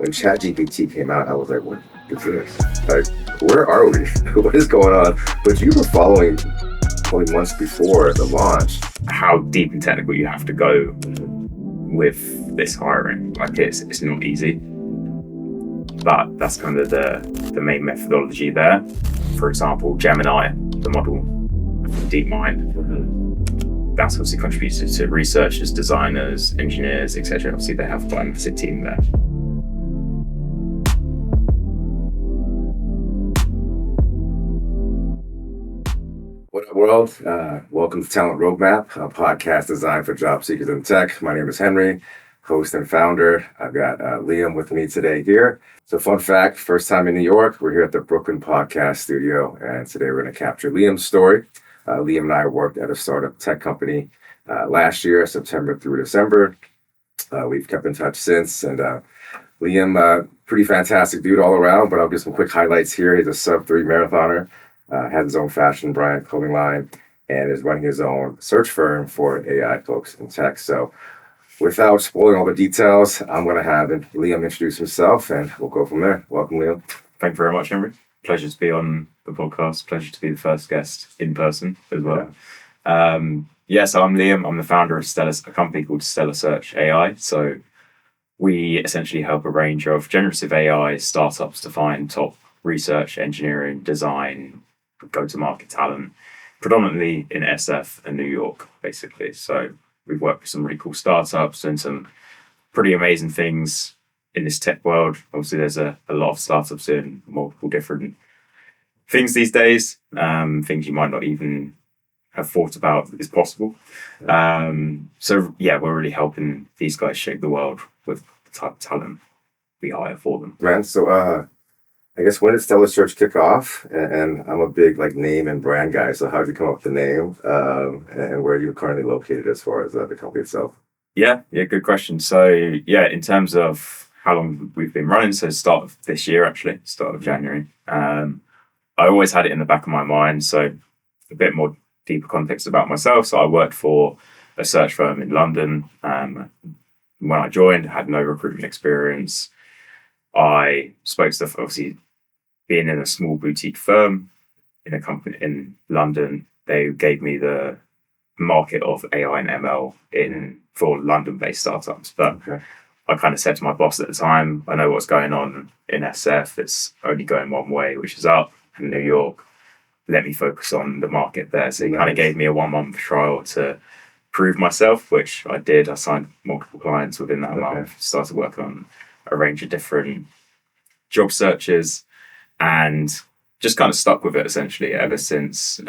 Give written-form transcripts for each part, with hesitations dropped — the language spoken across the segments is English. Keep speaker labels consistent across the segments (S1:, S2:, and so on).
S1: when ChatGPT came out, I was like, what is this? Like, where are we? What is going on? But you were following only months before the launch.
S2: How deep and technical you have to go with this hiring. Like it's not easy. But that's kind of the main methodology there. For example, Gemini, the model, DeepMind, that's obviously contributed to researchers, designers, engineers, etc. Obviously, they have quite a massive team there.
S1: What up, world? Welcome to Talent Roadmap, a podcast designed for job seekers in tech. My name is Henry, host and founder. I've got Liam with me today here. So fun fact, first time in New York, we're here at the Brooklyn Podcast Studio, and today we're going to capture Liam's story. Liam and I worked at a startup tech company last year, September through December. We've kept in touch since, and Liam, pretty fantastic dude all around, but I'll give some quick highlights here. He's a sub-3 marathoner, has his own fashion brand, clothing line, and is running his own search firm for AI folks in tech. So without spoiling all the details, I'm going to have Liam introduce himself, and we'll go from there. Welcome, Liam.
S2: Thank you very much, Henry. Pleasure to be on the podcast. Pleasure to be the first guest in person as well.
S1: Yeah.
S2: So I'm Liam. I'm the founder of a company called stellarsearch.ai. So we essentially help a range of generative AI startups to find top research, engineering, design, go-to-market talent, predominantly in SF and New York, basically. So we've worked with some really cool startups and some pretty amazing things in this tech world. Obviously, there's a lot of startups in multiple different things these days, things you might not even have thought about is possible. So we're really helping these guys shape the world with the type of talent we hire for them.
S1: Man, so I guess when did Stellar Search kick off? And I'm a big name and brand guy, so how did you come up with the name? And where are you currently located as far as the company itself?
S2: Yeah, good question. So in terms of how long we've been running, so start of this year actually, start of January. I always had it in the back of my mind. So a bit more deeper context about myself. So I worked for a search firm in London. When I joined, I had no recruitment experience. I spoke stuff, obviously, being in a small boutique firm in a company in London, they gave me the market of AI and ML for London-based startups. But I kind of said to my boss at the time, I know what's going on in SF. It's only going one way, which is up in New York. Let me focus on the market there. So he kind of gave me a 1-month trial to prove myself, which I did. I signed multiple clients within that month, started working on a range of different job searches, and just kind of stuck with it essentially ever since,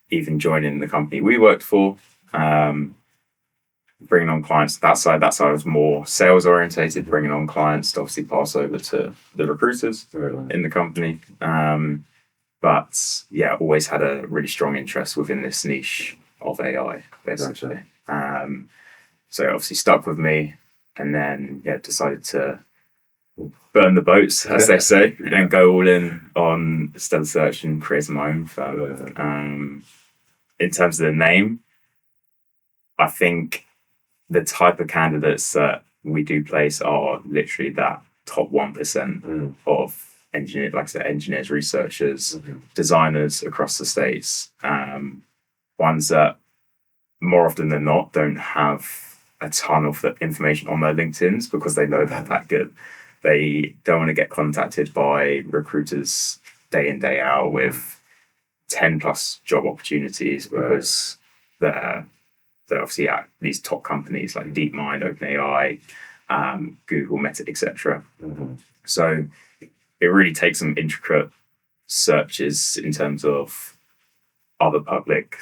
S2: even joining the company we worked for, bringing on clients. That side was more sales orientated, bringing on clients to obviously pass over to the recruiters in the company. But always had a really strong interest within this niche of AI, basically.
S1: Gotcha.
S2: So obviously stuck with me, and then decided to burn the boats, as they say, and go all in on Stellar Search and create my own firm. In terms of the name, I think the type of candidates that we do place are literally that top 1% of engineers, like I said, engineers, researchers, designers across the States. Ones that more often than not don't have a ton of the information on their LinkedIns because they know they're that good. They don't want to get contacted by recruiters day in, day out with 10 plus job opportunities because they're obviously at these top companies like DeepMind, OpenAI, Google, Meta, etc. So it really takes some intricate searches in terms of other public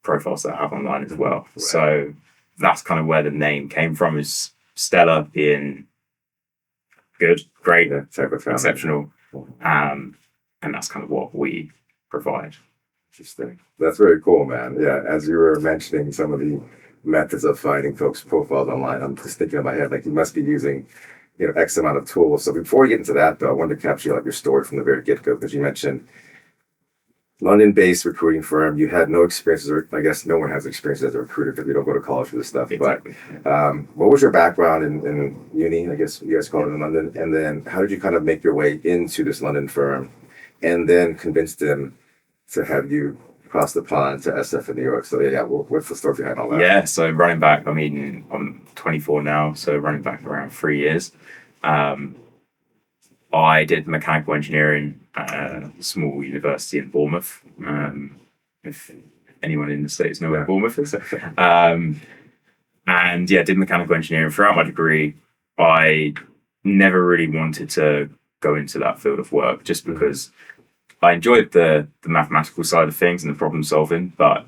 S2: profiles that I have online as well. Right. So that's kind of where the name came from, is Stellar being good, great, exceptional. And that's kind of what we provide.
S1: Interesting. That's very cool, man. Yeah, as you were mentioning some of the methods of finding folks' profiles online, I'm just thinking in my head, you must be using, X amount of tools. So before we get into that, though, I wanted to capture your story from the very get-go, because you mentioned London-based recruiting firm. You had no experience, or I guess no one has experience as a recruiter because we don't go to college for this stuff.
S2: Exactly.
S1: But what was your background in uni? I guess you guys call it in London. And then how did you kind of make your way into this London firm, and then convince them to have you cross the pond to SF in New York? So yeah, what's the story behind all that?
S2: Yeah, so running back, I mean, I'm 24 now, so running back around 3 years. I did mechanical engineering at a small university in Bournemouth. If anyone in the States know where Bournemouth is. And yeah, did mechanical engineering throughout my degree. I never really wanted to go into that field of work just because I enjoyed the mathematical side of things and the problem solving, but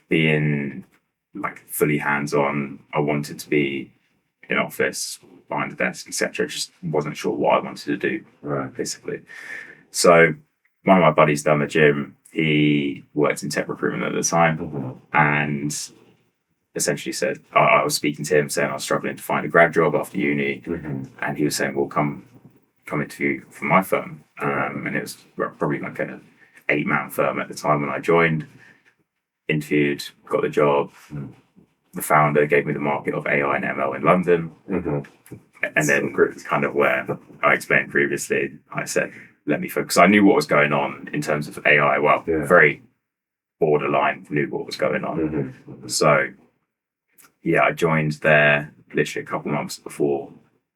S2: being like fully hands-on, I wanted to be in office, behind the desk, etc. Just wasn't sure what I wanted to do, basically. So one of my buddies down the gym, he worked in tech recruitment at the time, and essentially said, I was speaking to him saying I was struggling to find a grad job after uni, and he was saying, well, come interview for my firm. And it was probably like an 8-man firm at the time when I joined. Interviewed, got the job. The founder gave me the market of AI and ML in London. And then it's kind of where I explained previously, I said, let me focus. I knew what was going on in terms of AI. Well, very borderline knew what was going on. So yeah, I joined there literally a couple months before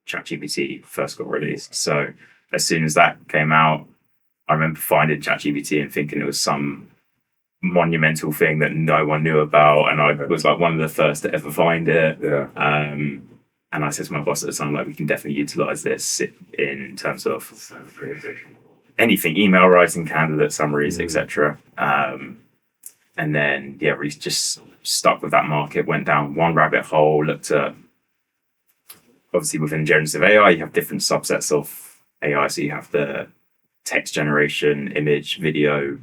S2: ChatGPT first got released. So as soon as that came out, I remember finding ChatGPT and thinking it was some monumental thing that no one knew about, and I was like one of the first to ever find it. And I said to my boss at the time, like, we can definitely utilize this in terms of anything, email writing, candidate summaries, etc. And then we just stuck with that market, went down one rabbit hole, looked at, obviously within generative AI you have different subsets of AI. So you have the text generation, image, video,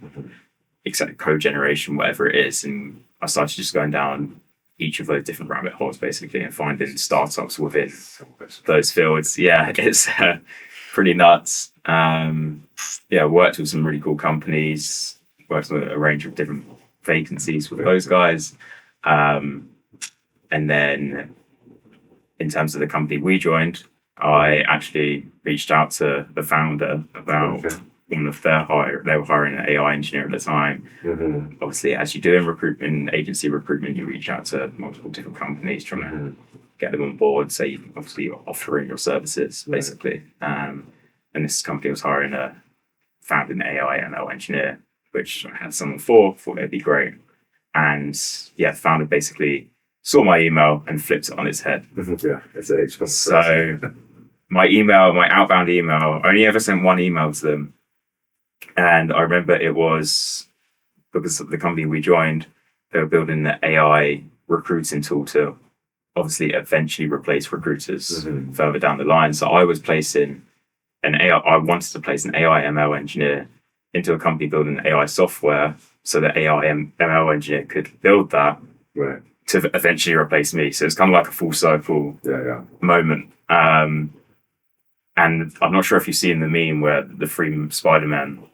S2: except code generation, whatever it is. And I started just going down each of those different rabbit holes basically and finding startups within those fields. Yeah, it's pretty nuts. Worked with some really cool companies, worked on a range of different vacancies with those guys. And then in terms of the company we joined, I actually reached out to the founder about one of their they were hiring an AI engineer at the time. Obviously, as you do in recruitment, agency recruitment, you reach out to multiple different companies trying to get them on board. So you obviously you're offering your services basically. And this company was hiring found an AI ML engineer, which I had someone thought it'd be great. And the founder basically saw my email and flipped it on its head.
S1: It's an H.
S2: So my outbound email, I only ever sent one email to them. And I remember it was because of the company we joined, they were building the AI recruiting tool to obviously eventually replace recruiters further down the line. So I was placing I wanted to place an AI ML engineer into a company building AI software so that AI ML engineer could build that to eventually replace me. So it's kind of like a full circle moment. And I'm not sure if you've seen the meme where the three Spider-Men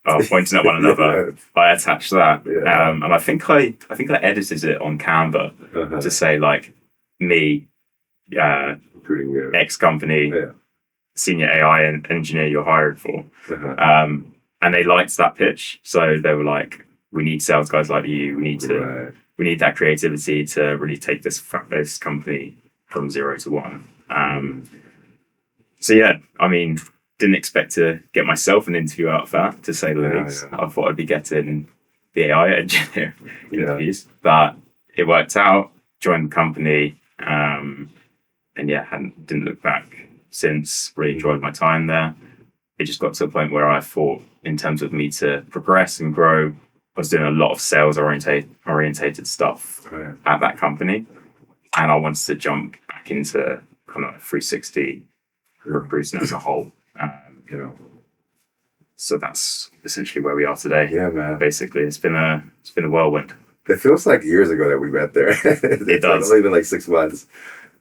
S2: are pointing at one another. I attached that. And I think I edited it on Canva to say like me, X company, senior AI engineer you're hired for. And they liked that pitch. So they were like, we need sales guys like you. We need that creativity to really take this company from 0 to 1. Didn't expect to get myself an interview out of that, to say the least. I thought I'd be getting the AI engineer interviews, but it worked out. Joined the company, didn't look back since. Really enjoyed my time there. It just got to a point where I thought, in terms of me to progress and grow, I was doing a lot of sales orientated stuff at that company, and I wanted to jump back into kind of 360 recruiting as a whole. So that's essentially where we are today.
S1: Yeah, man.
S2: Basically, it's been a whirlwind.
S1: It feels like years ago that we met there.
S2: It does.
S1: It's only been like 6 months.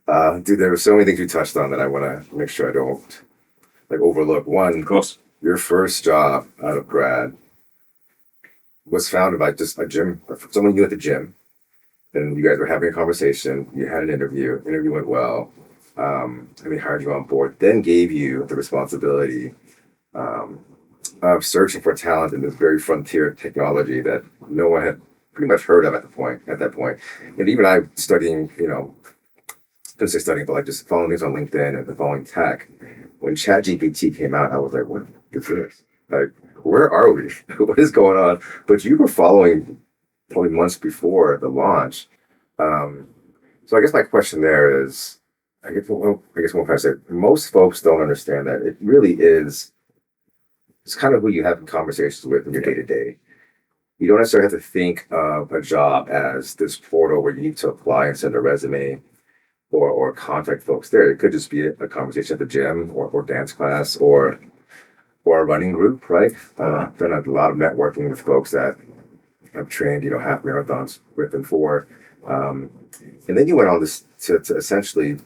S1: Dude, there were so many things you touched on that I want to make sure I don't overlook. One,
S2: of course,
S1: your first job out of grad. was founded by just a gym, someone you at the gym. And you guys were having a conversation. You had an interview went well. And they hired you on board, then gave you the responsibility of searching for talent in this very frontier technology that no one had pretty much heard of at that point. And even I studying, don't say studying, but like just following things on LinkedIn and following tech. When ChatGPT came out, I was like, what is this? Like, where are we? What is going on? But you were following probably months before the launch. So I guess my question there is, I guess one question I say, most folks don't understand that it really is, it's kind of who you have conversations with in your day to day. You don't necessarily have to think of a job as this portal where you need to apply and send a resume or contact folks there. It could just be a conversation at the gym or dance class or a running group, right? Done a lot of networking with folks that I've trained, half marathons with and for. And then you went on to essentially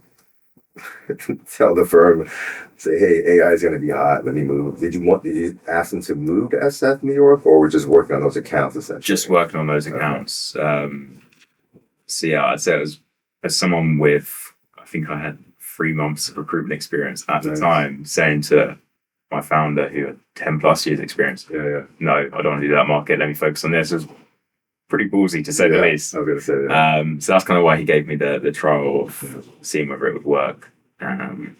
S1: tell the firm, say, hey, AI is going to be hot. Let me move. Did you ask them to move to SF New York, or we're just working on those accounts essentially?
S2: Just working on those accounts. So yeah, I'd say it was as someone with, I think I had 3 months of recruitment experience at the time, saying to my founder who had 10 plus years experience, no, I don't want to do that market. Let me focus on this. It was pretty ballsy to say the least.
S1: I was going to say that.
S2: So that's kind of why he gave me the trial of seeing whether it would work. And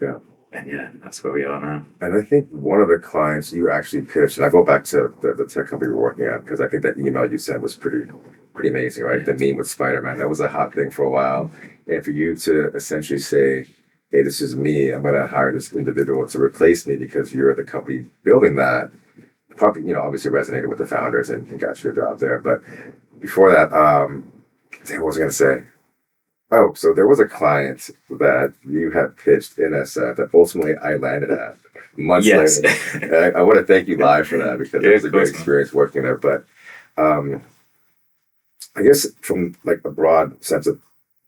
S2: that's where we are now.
S1: And I think one of the clients you actually pitched, and I go back to the tech company you're working at, because I think that email you sent was pretty amazing, right? The meme with Spider-Man, that was a hot thing for a while. And for you to essentially say, hey, this is me, I'm going to hire this individual to replace me because you're the company building that, probably, obviously resonated with the founders and got you a job there. But before that, what was I going to say? Oh, so there was a client that you had pitched in SF that ultimately I landed at months later. And I want to thank you live for that because it was a great experience working there. But I guess from like a broad sense of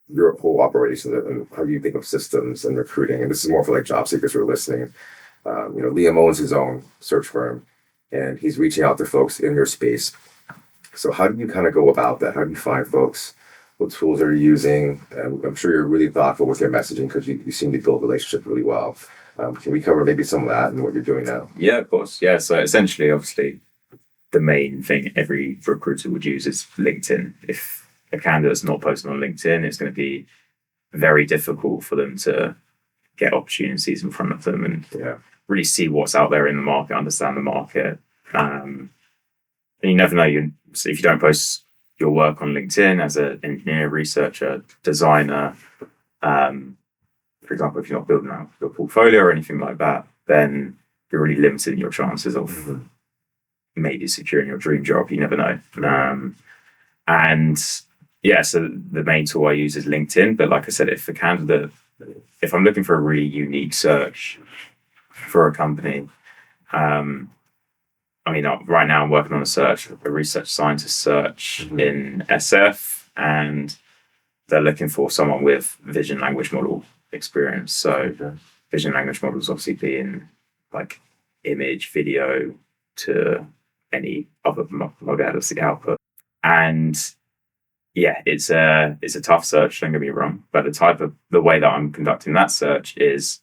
S1: your whole operation and how you think of systems and recruiting, and this is more for like job seekers who are listening. Liam owns his own search firm and he's reaching out to folks in your space. So how do you kind of go about that? How do you find folks? What tools are you using? I'm sure you're really thoughtful with your messaging because you seem to build relationships really well. Can we cover maybe some of that and what you're doing now?
S2: Yeah, of course. Yeah, so essentially, obviously, the main thing every recruiter would use is LinkedIn. If a candidate's not posting on LinkedIn, it's going to be very difficult for them to get opportunities in front of them and really see what's out there in the market, understand the market. And you never know, so if you don't post your work on LinkedIn as an engineer, researcher, designer, for example, if you're not building out your portfolio or anything like that, then you're really limiting your chances of maybe securing your dream job. You never know. So the main tool I use is LinkedIn. But like I said, if I'm looking for a really unique search for a company, right now I'm working on a research scientist search in SF, and they're looking for someone with vision language model experience. So vision language models obviously being like image, video to any other modality output. And it's a tough search, don't get me wrong, but the way that I'm conducting that search is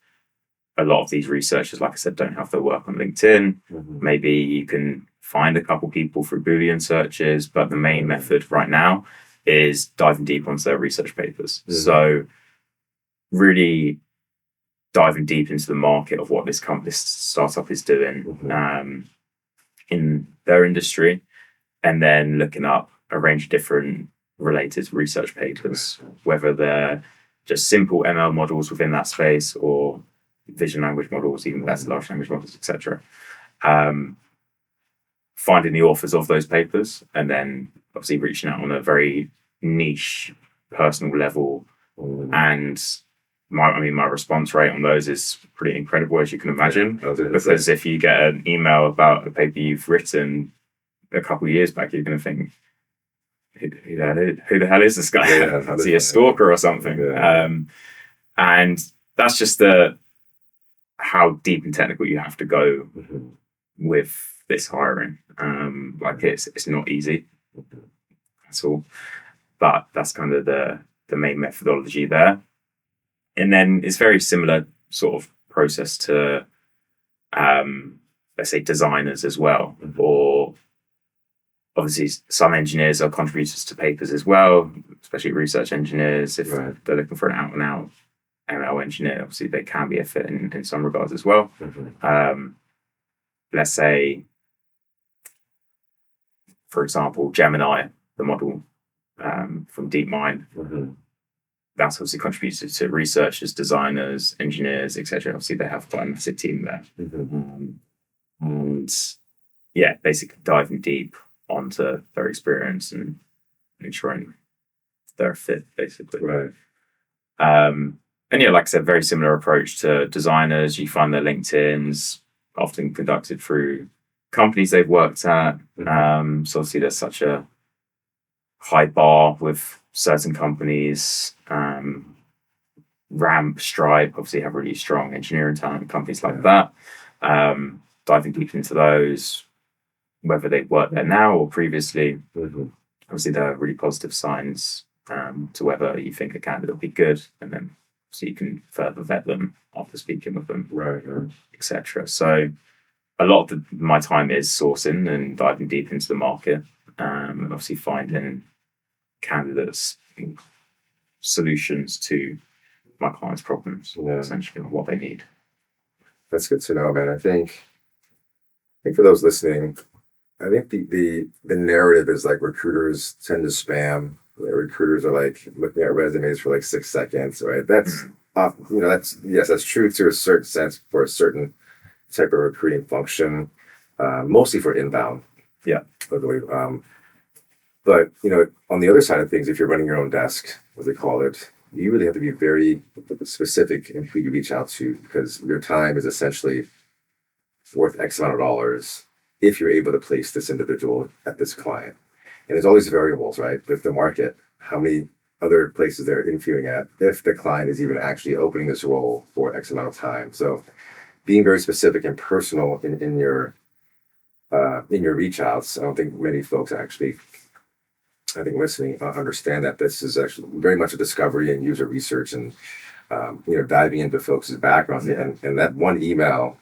S2: a lot of these researchers, like I said, don't have their work on LinkedIn. Maybe you can find a couple people through Boolean searches, but the main method right now is diving deep onto their research papers. So really diving deep into the market of what this startup is doing in their industry, and then looking up a range of different related research papers, whether they're just simple ML models within that space or vision language models, even better large language models, etc. Finding the authors of those papers and then obviously reaching out on a very niche personal level. And my response rate on those is pretty incredible, as you can imagine, because if you get an email about a paper you've written a couple of years back, you're going to think, who the hell is this guy? Is he a stalker or something? And that's just how deep and technical you have to go with this hiring. Like it's not easy at all, but that's kind of the main methodology there. And then it's very similar sort of process to let's say designers as well, or obviously some engineers are contributors to papers as well, especially research engineers. If they're looking for an out and out ML engineer, obviously they can be a fit in some regards as well. Let's say, for example, Gemini, the model from DeepMind, that's obviously contributed to researchers, designers, engineers, etc. Obviously, they have quite a massive team there. And yeah, basically diving deep onto their experience and ensuring they're a fit, basically. And yeah, like I said, very similar approach to designers. You find their LinkedIn's often conducted through companies they've worked at. So obviously there's such a high bar with certain companies. Ramp, Stripe obviously have really strong engineering talent, companies like that. Diving deep into those, whether they've worked there now or previously, obviously there are really positive signs to whether you think a candidate will be good, and then so you can further vet them after speaking with them, etc. So a lot of my time is sourcing and diving deep into the market, and obviously finding candidates solutions to my clients' problems, essentially what they need.
S1: That's good to know, man. I think for those listening, I think the narrative is like recruiters tend to spam. Recruiters are like looking at resumes for like 6 seconds, right? That's that's true to a certain sense for a certain type of recruiting function, mostly for inbound.
S2: Yeah.
S1: By the way, but on the other side of things, if you're running your own desk, as they call it, you really have to be very specific in who you reach out to, because your time is essentially worth X amount of dollars if you're able to place this individual at this client. And there's all these variables, right? With the market, how many other places they're interviewing at, if the client is even actually opening this role for X amount of time. So being very specific and personal in your reach outs, I don't think many folks actually, I think listening, understand that this is actually very much a discovery and user research and diving into folks' background. And that one email,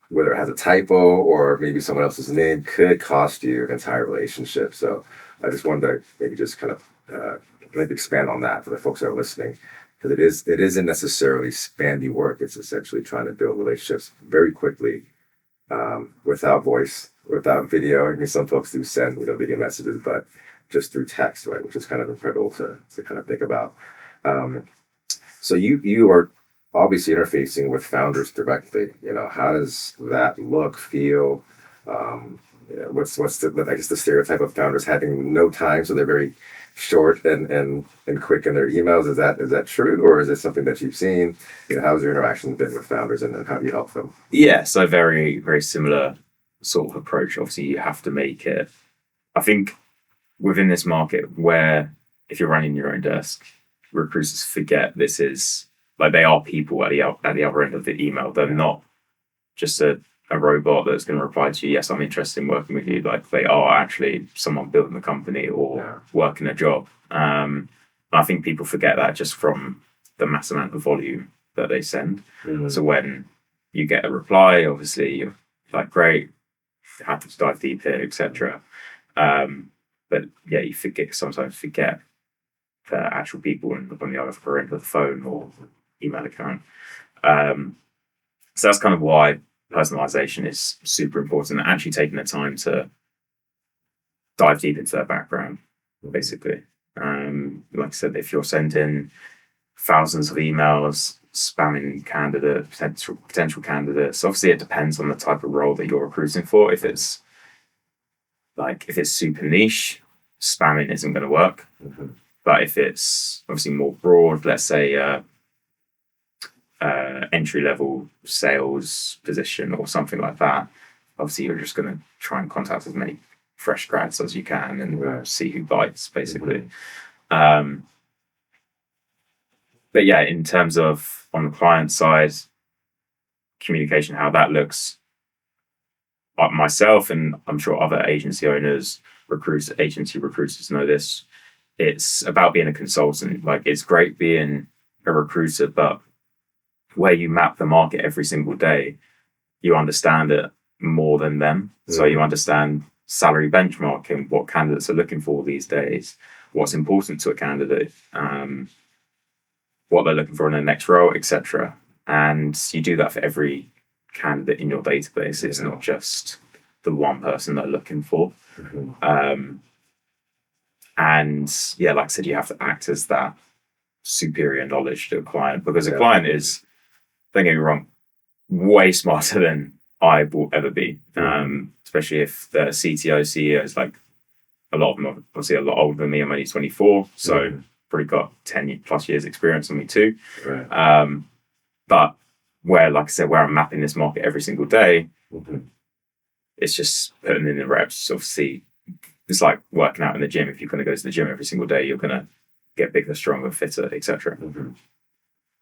S1: whether it has a typo or maybe someone else's name, could cost you an entire relationship. So I just wanted to maybe just kind of maybe expand on that for the folks that are listening, because it isn't necessarily spammy work. It's essentially trying to build relationships very quickly, without voice, without video. I mean, some folks do send video messages, but just through text, right? Which is kind of incredible to kind of think about. So you are obviously interfacing with founders directly. How does that look, feel? What's the stereotype of founders having no time, so they're very short and quick in their emails? Is that true, or is it something that you've seen? How's your interaction been with founders, and how do you help them?
S2: Yeah, so very, very similar sort of approach. Obviously, you have to make it, I think, within this market where if you're running your own desk, recruiters forget this is like they are people at the other end of the email. They're not just a robot that's going to reply to you, yes, I'm interested in working with you. Like they are actually someone building the company or working a job. I think people forget that just from the mass amount of volume that they send. So when you get a reply, obviously you're like, great, happy to dive deep here, etc. But yeah, you sometimes forget the actual people on the other end of the phone or email account. So that's kind of why personalization is super important, and actually taking the time to dive deep into their background, basically. Like I said, if you're sending thousands of emails, spamming potential candidates, obviously it depends on the type of role that you're recruiting for. If it's super niche, spamming isn't going to work. But if it's obviously more broad, let's say entry-level sales position or something like that, obviously you're just going to try and contact as many fresh grads as you can and see who bites, basically. But yeah, in terms of on the client side, communication, how that looks, myself, and I'm sure other agency owners, agency recruiters know this. It's about being a consultant. Like, it's great being a recruiter, but where you map the market every single day, you understand it more than them. So you understand salary benchmarking, what candidates are looking for these days, what's important to a candidate, what they're looking for in their next role, etc. And you do that for every candidate in your database. It's not just the one person they're looking for. And yeah, like I said, you have to act as that superior knowledge to a client, because a client is, don't get me wrong, way smarter than I will ever be. Especially if the CTO, CEO is like, a lot of them are obviously a lot older than me. I'm only 24, so probably got 10 plus years experience on me too.
S1: Right.
S2: But where, like I said, where I'm mapping this market every single day, it's just putting in the reps. Obviously, it's like working out in the gym. If you're going to go to the gym every single day, you're going to get bigger, stronger, fitter, etc.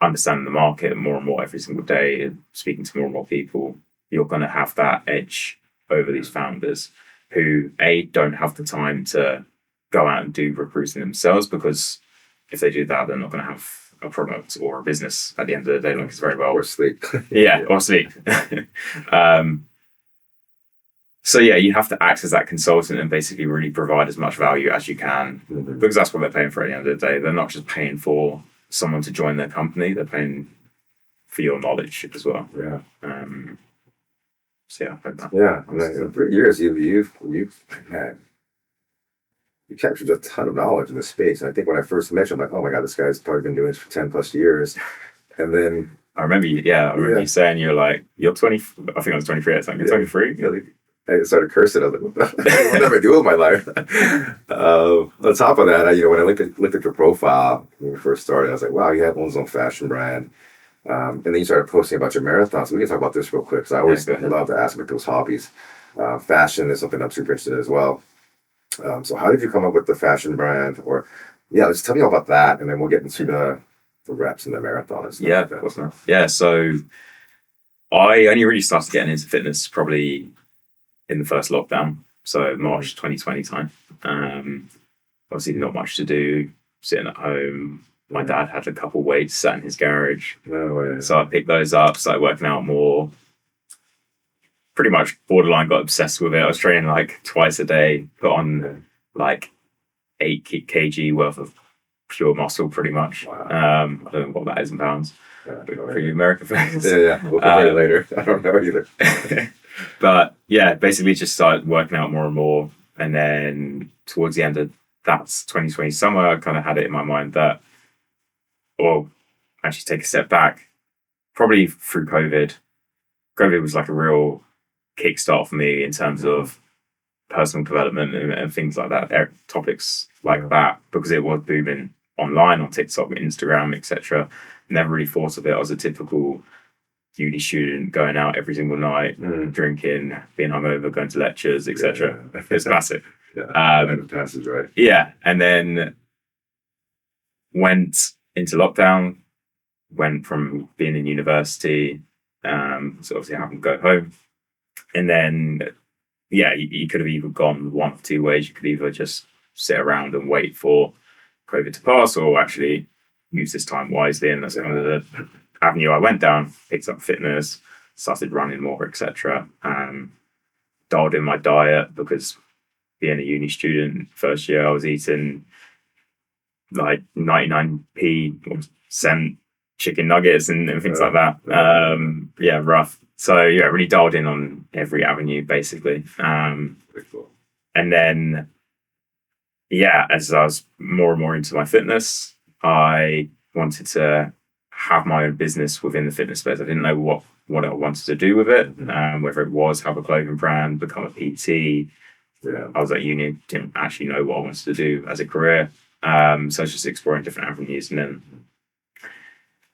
S2: Understanding the market more and more every single day, speaking to more and more people, you're going to have that edge over these founders who don't have the time to go out and do recruiting themselves, because if they do that, they're not going to have a product or a business at the end of the day. Like, it's very well,
S1: or sleep.
S2: or sleep. So yeah, you have to act as that consultant and basically really provide as much value as you can, because that's what they're paying for at the end of the day. They're not just paying for someone to join their company; they're paying for your knowledge as well.
S1: Yeah.
S2: So yeah, I hope that.
S1: Yeah. In 3 years, you've you captured a ton of knowledge in this space. And I think when I first met you, I'm like, oh my God, this guy's probably been doing this for 10 plus years. And then
S2: I remember you saying you're like, you're 20. I think I was 23 at the time. You're 23.
S1: Yeah, I started cursing. I was like, what will never do with my life? On top of that, when I looked at your profile when we first started, I was like, wow, you have own own fashion brand. And then you started posting about your marathons. So we can talk about this real quick, because I always love to ask about those hobbies. Fashion is something I'm super interested in as well. So how did you come up with the fashion brand? Or just tell me all about that, and then we'll get into the reps and the marathon and stuff.
S2: Yeah, of course not. Yeah, so I only really started getting into fitness probably in the first lockdown, so March 2020 time. Obviously not much to do, sitting at home. My dad had a couple weights sat in his garage.
S1: No way.
S2: So I picked those up, started working out more. Pretty much borderline got obsessed with it. I was training like twice a day, put on like 8 kg worth of pure muscle pretty much.
S1: Wow.
S2: I don't know what that is in pounds. For you American fans.
S1: Yeah. We'll compare it later. I don't know either.
S2: But yeah, basically just started working out more and more. And then towards the end of that's 2020 summer, I kind of had it in my mind that, or actually take a step back, probably through COVID. COVID was like a real kickstart for me in terms of personal development and things like that, topics like that, because it was booming online on TikTok, Instagram, etc. Never really thought of it as a typical uni student going out every single night, drinking, being hungover, going to lectures, etc. Yeah. It's massive.
S1: Passage, right?
S2: Yeah, and then went into lockdown. Went from being in university, so obviously having to go home, and then you could have either gone one of two ways. You could either just sit around and wait for COVID to pass, or actually use this time wisely. And that's kind of the avenue I went down. Picked up fitness, started running more, etc. Dialed in my diet, because being a uni student, first year I was eating like 99% chicken nuggets and things like that. Rough. So really dialed in on every avenue basically. And then as I was more and more into my fitness, I wanted to have my own business within the fitness space. I didn't know what I wanted to do with it, whether it was have a clothing brand, become a PT. I was at uni, didn't actually know what I wanted to do as a career. So I was just exploring different avenues, and then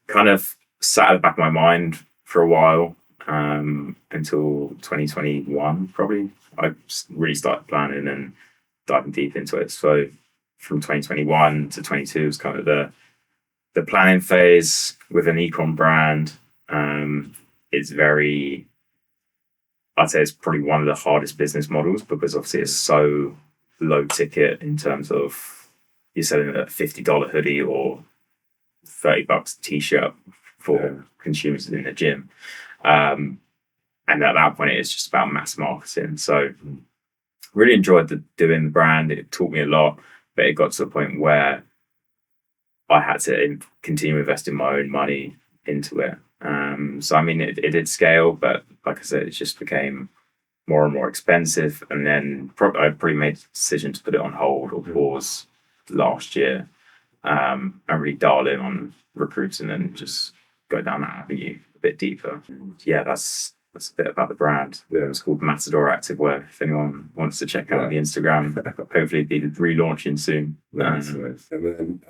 S2: kind of sat at the back of my mind for a while, until 2021 probably. I really started planning and diving deep into it. So from 2021 to 22 was kind of the planning phase with an ecom brand. It's very I'd say it's probably one of the hardest business models because obviously it's so low ticket in terms of you're selling a $50 hoodie or $30 t-shirt for consumers in the gym. And at that point, it's just about mass marketing. So really enjoyed doing the brand. It taught me a lot, but it got to the point where I had to continue investing my own money into it. So, I mean, it did scale, but like I said, it just became more and more expensive. And then I probably made the decision to put it on hold or pause last year and really dial in on recruiting and just go down that avenue a bit deeper. Yeah, that's a bit about the brand. It's called Matador Activewear. If anyone wants to check out the Instagram, hopefully be relaunching soon.
S1: Nice. And then,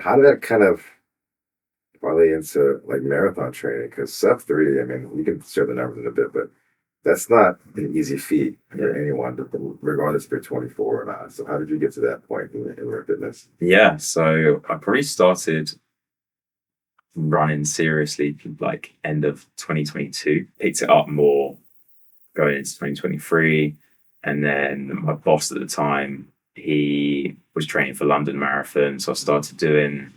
S1: how did that kind of parlay into like marathon training? Because sub 3, I mean, you can share the numbers in a bit, but that's not an easy feat for anyone, regardless if they're 24 or not. So how did you get to that point in your fitness?
S2: Yeah, so I probably started running seriously like end of 2022, picked it up more going into 2023. And then my boss at the time, he was training for London Marathon. So I started doing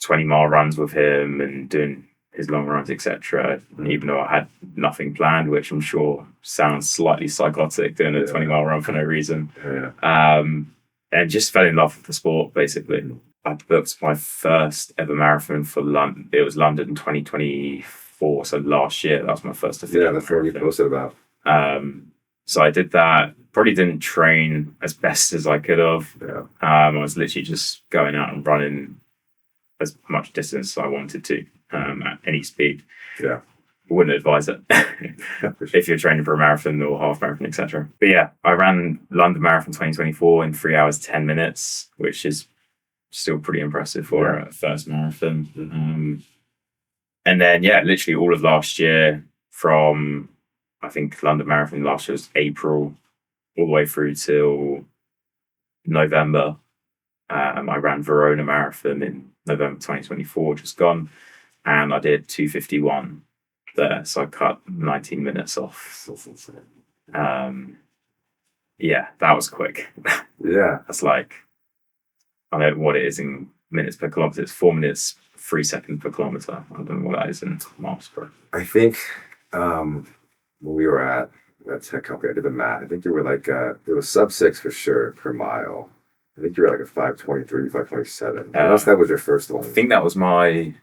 S2: 20-mile runs with him and doing his long runs, etc. Even though I had nothing planned, which I'm sure sounds slightly psychotic, doing a 20-mile run for no reason. And just fell in love with the sport, basically. I booked my first ever marathon for London. It was London in 2024, so last year. That was my first official.
S1: Yeah, that's what you posted about.
S2: So I did that. Probably didn't train as best as I could have. I was literally just going out and running as much distance as I wanted to at any speed. I wouldn't advise it if you're training for a marathon or half marathon, etc. But yeah, I ran London Marathon 2024 in 3 hours 10 minutes, which is still pretty impressive for a first marathon. And then literally all of last year, from I think London Marathon last year was April all the way through till November. I ran Verona Marathon in November 2024, just gone, and I did 2:51 there, so I cut 19 minutes off. That was quick. That's like, I don't know what it is in minutes per kilometer. It's 4 minutes 3 seconds per kilometer. I don't know what that is in miles per.
S1: I think when we were at that tech company, I did the math. I think you were like it was sub 6 for sure per mile. I think you were like a 5:23, 5:27. Unless that was your first one.
S2: I think that was I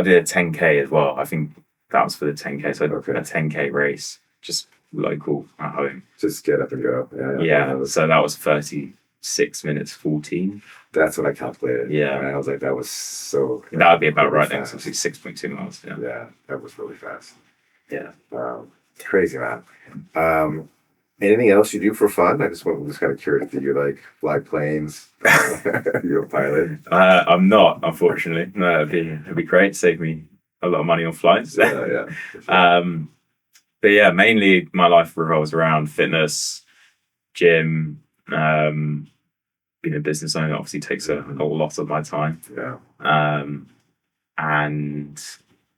S2: did a 10K as well. I think that was for the 10K. So I did a 10K race, just local at home.
S1: Just get up and go.
S2: So that was 36 minutes 14.
S1: That's what I calculated.
S2: And
S1: I was like, that was so.
S2: That would be about right then. So 6.2 miles.
S1: Yeah, that was really fast.
S2: Yeah.
S1: Crazy, man. Anything else you do for fun? I'm just kind of curious. Do you like fly planes? You're a pilot?
S2: I'm not, unfortunately. No, it'd be great. Save me a lot of money on flights.
S1: For sure.
S2: But yeah, mainly my life revolves around fitness, gym. Being a business owner obviously takes a lot of my time. And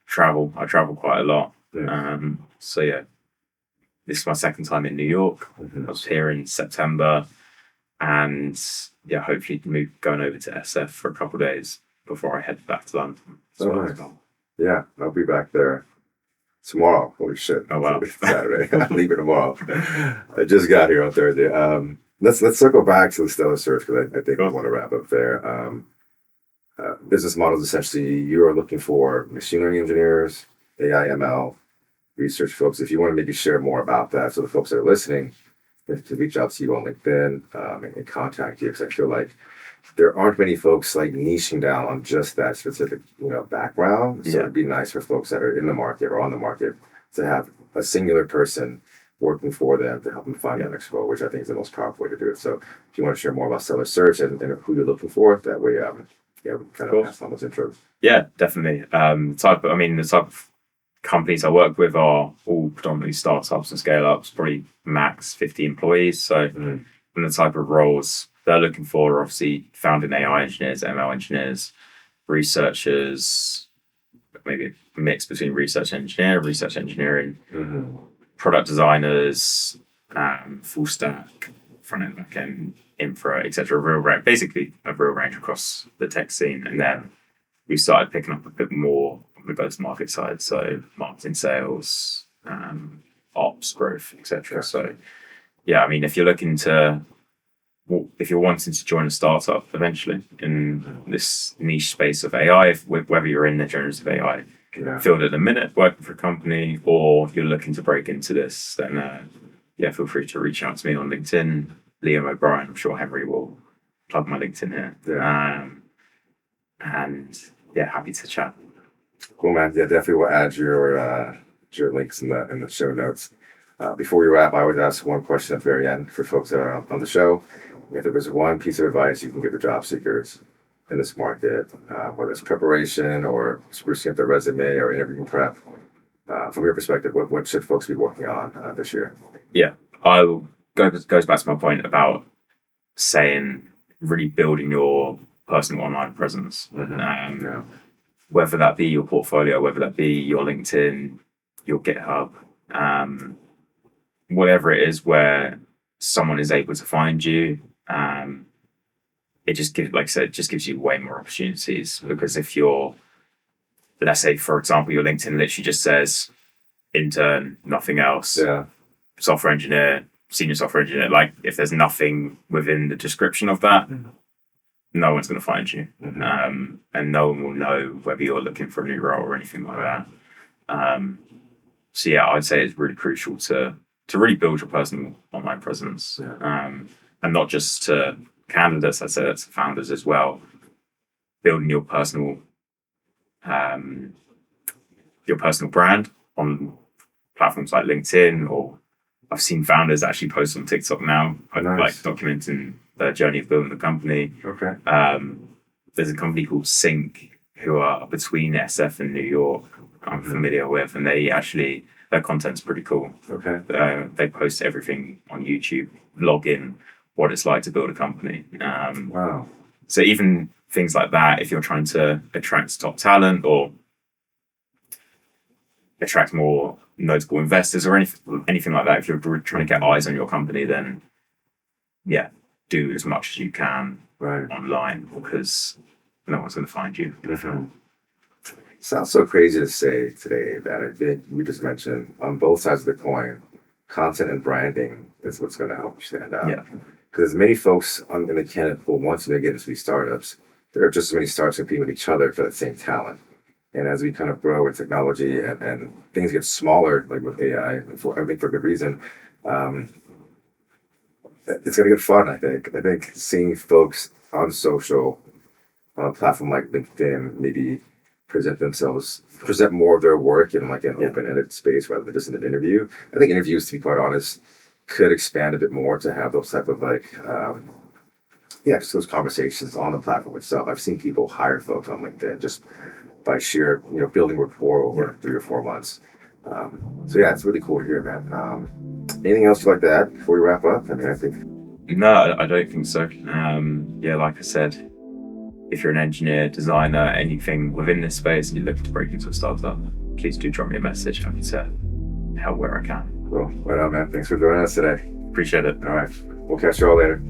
S2: travel. I travel quite a lot. This is my second time in New York. I was here in September, and hopefully going over to SF for a couple of days before I head back to London.
S1: Nice. Yeah, I'll be back there tomorrow. Holy shit!
S2: Oh wow!
S1: Saturday. I'm leaving tomorrow. I just got here on Thursday. Let's circle back to the Stellar Search, because I think I want to wrap up there. Business models, essentially, you are looking for machine learning engineers, AI, ML, research folks. If you want to maybe share more about that, so the folks that are listening, to reach out to you on LinkedIn and contact you, because I feel like there aren't many folks like niching down on just that specific background. So it'd be nice for folks that are in the market or on the market to have a singular person working for them to help them find that next role, which I think is the most powerful way to do it. So if you want to share more about Stellar Search and who you're looking for, that way, we kind of pass on those intros.
S2: Yeah, definitely. The type of companies I work with are all predominantly startups and scale-ups, probably max 50 employees. So and the type of roles they're looking for are obviously founding AI engineers, ML engineers, researchers, maybe a mix between research engineering, product designers, full stack, front end, back end, infra, etc. Basically a real range across the tech scene. And then we started picking up a bit more on the go-to-market side, so marketing, sales, ops, growth, etc. So yeah, I mean, if you're wanting to join a startup eventually in this niche space of AI, whether you're in the generative AI field at the minute, working for a company, or you're looking to break into this, then feel free to reach out to me on LinkedIn, Liam O'Brien. I'm sure Henry will plug my LinkedIn here. And happy to chat.
S1: Cool, man. Yeah, definitely will add your links in the show notes. Before we wrap, I always ask one question at the very end for folks that are on the show. If there was one piece of advice you can give the job seekers in this market, whether it's preparation or sprucing up their resume or interview prep, from your perspective, what should folks be working on this year?
S2: Yeah, goes back to my point about saying really building your personal online presence. Whether that be your portfolio, whether that be your LinkedIn, your GitHub, whatever it is where someone is able to find you, it just gives you way more opportunities. Because if you're, let's say, for example, your LinkedIn literally just says intern, nothing else, software engineer, senior software engineer, like if there's nothing within the description of that, no one's going to find you. And no one will know whether you're looking for a new role or anything like that. So yeah, I'd say it's really crucial to really build your personal online presence. And not just to candidates, I'd say that's founders as well. Building your personal brand on platforms like LinkedIn, or I've seen founders actually post on TikTok now, like documenting their journey of building the company.
S1: Okay.
S2: There's a company called Sync who are between SF and New York, I'm familiar with, and their content's pretty cool.
S1: Okay.
S2: They post everything on YouTube, log in what it's like to build a company.
S1: Wow.
S2: So even things like that, if you're trying to attract top talent or attract more notable investors or anything like that, if you're trying to get eyes on your company, then do as much as you can online, because no one's going to find you.
S1: Sounds so crazy to say today that I think you just mentioned on both sides of the coin, content and branding is what's going to help you stand out.
S2: Yeah.
S1: Because many folks in the candidate pool, once they get into these startups, there are just so many startups competing with each other for the same talent. And as we kind of grow with technology and things get smaller, like with AI, I think for good reason, it's going to get fun, I think. I think seeing folks on social, on a platform like LinkedIn, maybe present more of their work in like an open-ended space rather than just in an interview. I think interviews, to be quite honest, could expand a bit more to have those type of just those conversations on the platform itself. I've seen people hire folks on LinkedIn just by sheer, building rapport over 3 or 4 months. It's really cool to hear, man. Anything else you'd like to add before we wrap up? I mean, I think...
S2: No, I don't think so. Like I said, if you're an engineer, designer, anything within this space, and you're looking to break into a startup, please do drop me a message. Happy to help where I can.
S1: Cool. Right on, man. Thanks for joining us today.
S2: Appreciate it.
S1: All right. We'll catch you all later.